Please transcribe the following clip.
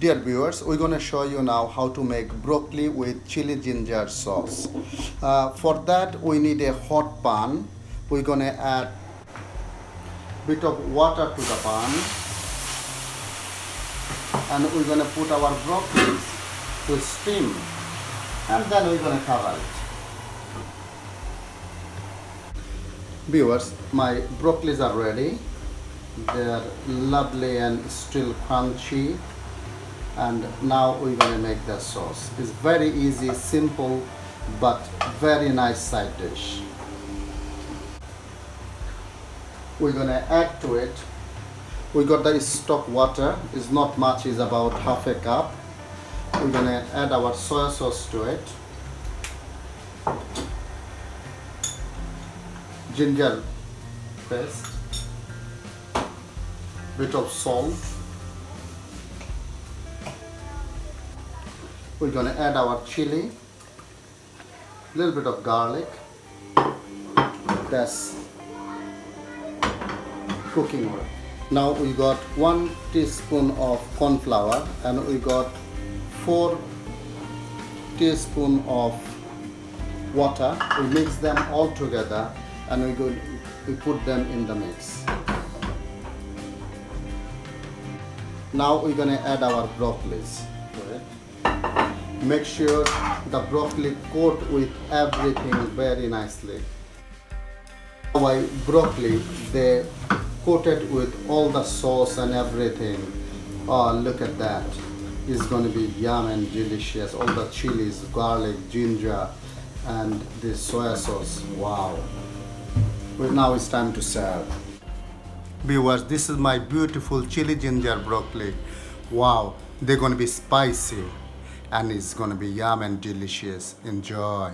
Dear viewers, we're going to show you now how to make broccoli with chili ginger sauce. For that we need a hot pan. We're going to add bit of water to the pan and we're going to put our broccoli to steam and then we're going to cover it. Viewers, my broccolis are ready. They're lovely and still crunchy. And now we're going to make the sauce. It's very easy, simple, but very nice side dish. We're going to add to it. We got the stock water. It's not much, it's about half a cup. We're going to add our soy sauce to it. Ginger paste. Bit of salt. We're going to add our chili, a little bit of garlic. That's cooking oil. Now we got 1 teaspoon of corn flour and we got 4 teaspoons of water. We mix them all together and we put them in the mix. Now we're going to add our broccolis to it. Make sure the broccoli coat with everything very nicely. My broccoli, they coated with all the sauce and everything. Oh, look at that. It's going to be yum and delicious. All the chilies, garlic, ginger and this soya sauce. Wow. Well, now it's time to serve. Viewers, this is my beautiful chili ginger broccoli. Wow, they're going to be spicy and it's going to be yum and delicious. Enjoy.